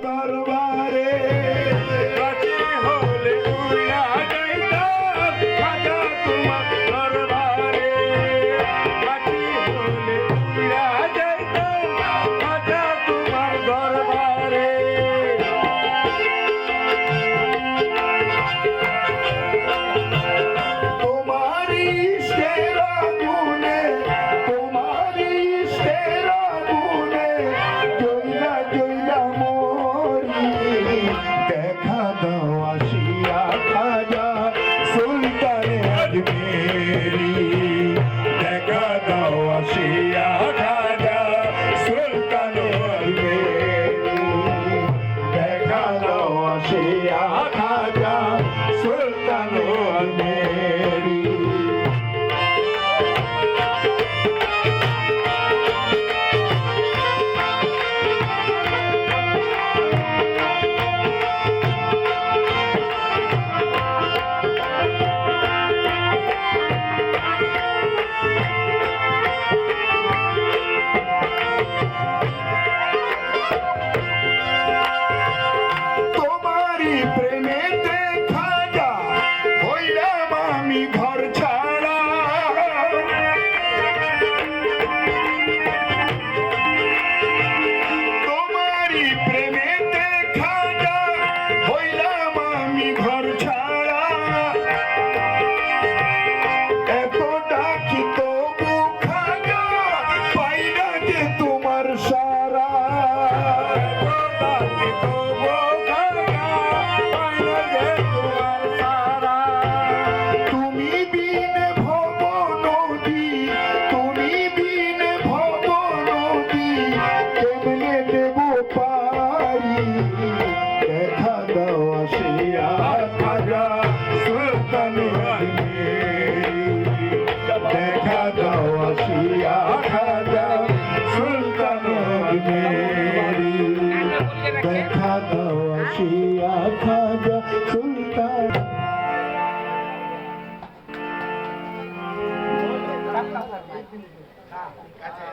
দরবারে রাজি হলে উড়া যাইতাম খাজা তোমার দরবারে রাজি হলে উড়া যাইতাম খাজা তোমার দরবারে তোমারি সেরা গুণে তোমারি সেরা গুণে জইলা জইলা মরি দেখা দাও আসিয়া খাজা সুলতানে আজমেরি দেখা দাও আসিয়া খাজা সুলতানে আজমেরি দেখা দাও আসিয়া খাজা সুলতানে আজমেরি তোমারি প্রেমেতে খাজা হইলাম আমি ঘর ছাড়া তোমারি প্রেমেতে খাজা হইলাম আমি ঘর ছাড়া এত ডাকি তবু খাজা পাই না যে তোমার সারা ডাকি তবু খাজা পাই না যে তোমার সারা তুমি বিনে ভব নদী তুমি বিনে ভব নদী কেমনে দেব পারি দেখা দাও আসিয়া খাজা সুলতানে আজমেরি দেখা দাও আসিয়া খাজা সুলতানে আজমেরি দেখা দাও আসিয়া খাজা সুলতান কাছে